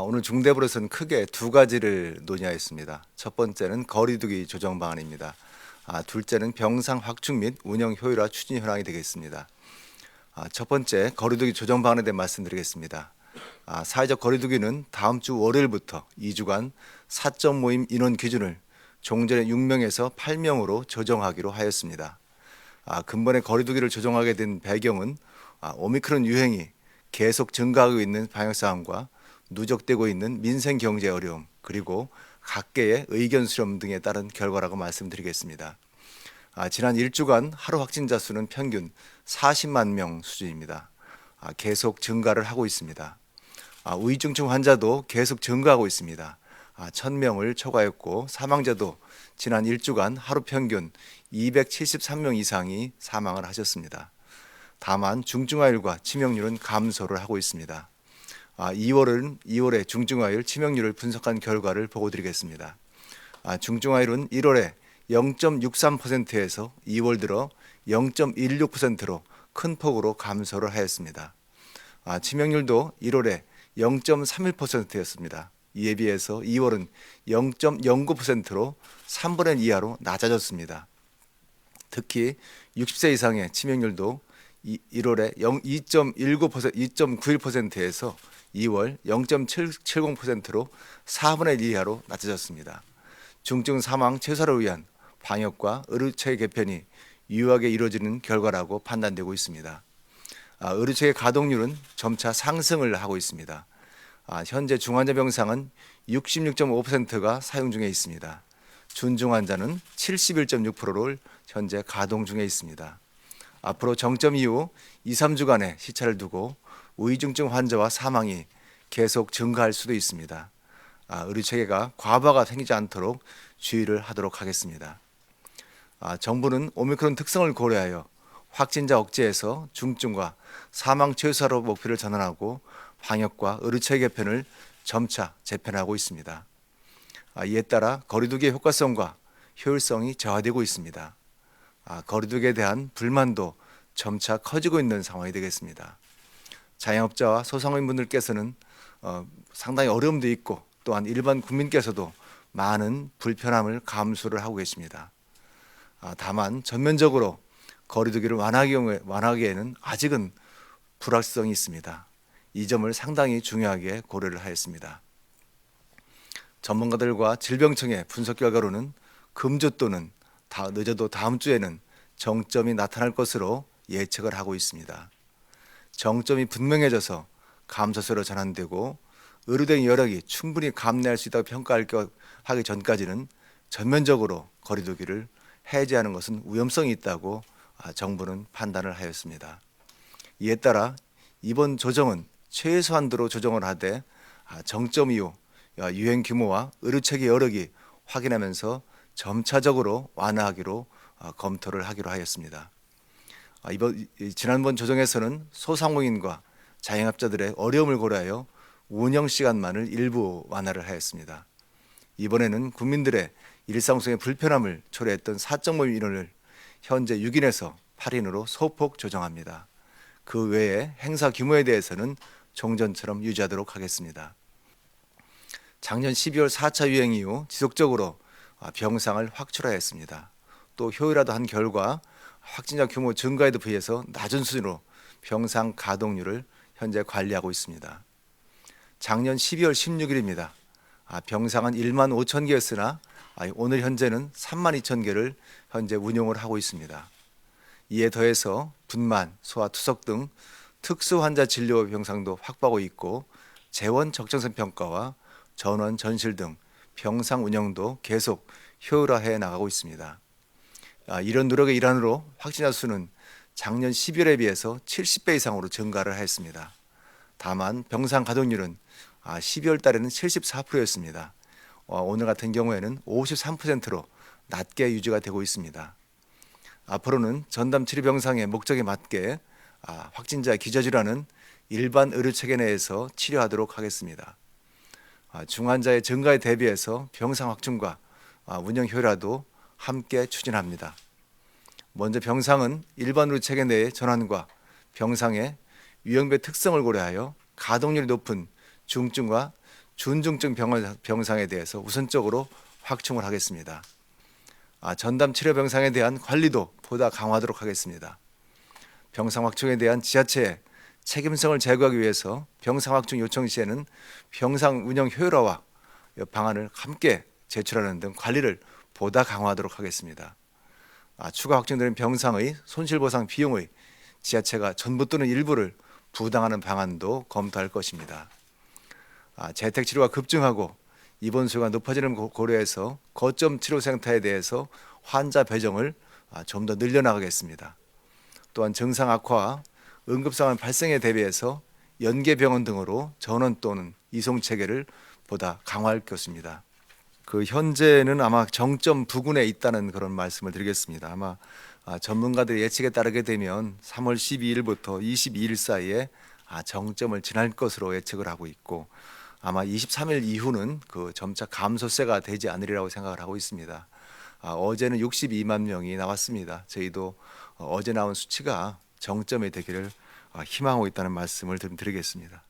오늘 중대본에서는 크게 두 가지를 논의하였습니다. 첫 번째는 거리두기 조정 방안입니다. 둘째는 병상 확충 및 운영 효율화 추진 현황이 되겠습니다. 첫 번째 거리두기 조정 방안에 대해 말씀드리겠습니다. 사회적 거리두기는 다음 주 월요일부터 2주간 사적 모임 인원 기준을 종전의 6명에서 8명으로 조정하기로 하였습니다. 근본의 거리두기를 조정하게 된 배경은 오미크론 유행이 계속 증가하고 있는 방역 상황과 누적되고 있는 민생 경제 어려움, 그리고 각계의 의견 수렴 등에 따른 결과라고 말씀드리겠습니다. 지난 1주간 하루 확진자 수는 평균 40만 명 수준입니다. 계속 증가를 하고 있습니다. 우이중증 환자도 계속 증가하고 있습니다. 1000명을 초과했고 사망자도 지난 1주간 하루 평균 273명 이상이 사망을 하셨습니다. 다만 중증화율과 치명률은 감소를 하고 있습니다. 2월의 중증화율, 치명률을 분석한 결과를 보고 드리겠습니다. 중증화율은 1월에 0.63%에서 2월 들어 0.16%로 큰 폭으로 감소를 하였습니다. 치명률도 1월에 0.31%였습니다. 이에 비해서 2월은 0.09%로 3분의 1 이하로 낮아졌습니다. 특히 60세 이상의 치명률도 1월에 2.91%에서 2월 0.770%로 4분의 1 이하로 낮아졌습니다. 중증 사망 최소화를 위한 방역과 의료체계 개편이 유효하게 이루어지는 결과라고 판단되고 있습니다. 의료체계 가동률은 점차 상승을 하고 있습니다. 현재 중환자 병상은 66.5%가 사용 중에 있습니다. 준중환자는 71.6%를 현재 가동 중에 있습니다. 앞으로 정점 이후 2, 3주간의 시차를 두고 우이중증 환자와 사망이 계속 증가할 수도 있습니다. 의료체계가 과부하가 생기지 않도록 주의를 하도록 하겠습니다. 정부는 오미크론 특성을 고려하여 확진자 억제에서 중증과 사망 최소화로 목표를 전환하고 방역과 의료체계 개편을 점차 재편하고 있습니다. 이에 따라 거리두기의 효과성과 효율성이 저하되고 있습니다. 거리두기에 대한 불만도 점차 커지고 있는 상황이 되겠습니다. 자영업자와 소상공인분들께서는 상당히 어려움도 있고 또한 일반 국민께서도 많은 불편함을 감수를 하고 계십니다. 다만 전면적으로 거리두기를 완화하기에는 아직은 불확실성이 있습니다. 이 점을 상당히 중요하게 고려를 하였습니다. 전문가들과 질병청의 분석 결과로는 금주 또는 늦어도 다음 주에는 정점이 나타날 것으로 예측을 하고 있습니다. 정점이 분명해져서 감소세로 전환되고 의료된 여력이 충분히 감내할 수 있다고 평가하기 전까지는 전면적으로 거리두기를 해제하는 것은 위험성이 있다고 정부는 판단을 하였습니다. 이에 따라 이번 조정은 최소한도로 조정을 하되 정점 이후 유행 규모와 의료체계 여력이 확인하면서 점차적으로 완화하기로 검토를 하기로 하였습니다. 지난번 조정에서는 소상공인과 자영업자들의 어려움을 고려하여 운영 시간만을 일부 완화를 하였습니다. 이번에는 국민들의 일상 속의 불편함을 초래했던 사적 모임 인원을 현재 6인에서 8인으로 소폭 조정합니다. 그 외에 행사 규모에 대해서는 종전처럼 유지하도록 하겠습니다. 작년 12월 4차 유행 이후 지속적으로 병상을 확출하였습니다. 또 효율화도 한 결과 확진자 규모 증가에도 비해서 낮은 수준으로 병상 가동률을 현재 관리하고 있습니다. 작년 12월 16일입니다. 병상은 1만 5천 개였으나 오늘 현재는 3만 2천 개를 현재 운용을 하고 있습니다. 이에 더해서 분만, 소아, 투석 등 특수 환자 진료 병상도 확보하고 있고 재원 적정성 평가와 전원, 전실 등 병상 운영도 계속 효율화해 나가고 있습니다. 이런 노력의 일환으로 확진자 수는 작년 12월에 비해서 70배 이상으로 증가를 했습니다. 다만 병상 가동률은 12월 달에는 74%였습니다. 오늘 같은 경우에는 53%로 낮게 유지가 되고 있습니다. 앞으로는 전담 치료 병상의 목적에 맞게 확진자 기저질환은 일반 의료체계 내에서 치료하도록 하겠습니다. 중환자의 증가에 대비해서 병상 확충과 운영 효율화도 함께 추진합니다. 먼저 병상은 일반 의료체계 내의 전환과 병상의 유형별 특성을 고려하여 가동률이 높은 중증과 준중증 병상에 대해서 우선적으로 확충을 하겠습니다. 전담 치료 병상에 대한 관리도 보다 강화하도록 하겠습니다. 병상 확충에 대한 지자체의 책임성을 제고하기 위해서 병상 확충 요청 시에는 병상 운영 효율화와 방안을 함께 제출하는 등 관리를 보다 강화하도록 하겠습니다. 추가 확정되는 병상의 손실보상 비용의 지자체가 전부 또는 일부를 부담하는 방안도 검토할 것입니다. 재택치료가 급증하고 입원 수요가 높아지는 고려해서 거점 치료센터에 대해서 환자 배정을 좀 더 늘려나가겠습니다. 또한 증상 악화와 응급상황 발생에 대비해서 연계병원 등으로 전원 또는 이송 체계를 보다 강화할 것입니다. 현재는 아마 정점 부근에 있다는 그런 말씀을 드리겠습니다. 아마 전문가들의 예측에 따르게 되면 3월 12일부터 22일 사이에 정점을 지날 것으로 예측을 하고 있고, 아마 23일 이후는 점차 감소세가 되지 않으리라고 생각을 하고 있습니다. 어제는 62만 명이 나왔습니다. 저희도 어제 나온 수치가 정점이 되기를 희망하고 있다는 말씀을 드리겠습니다.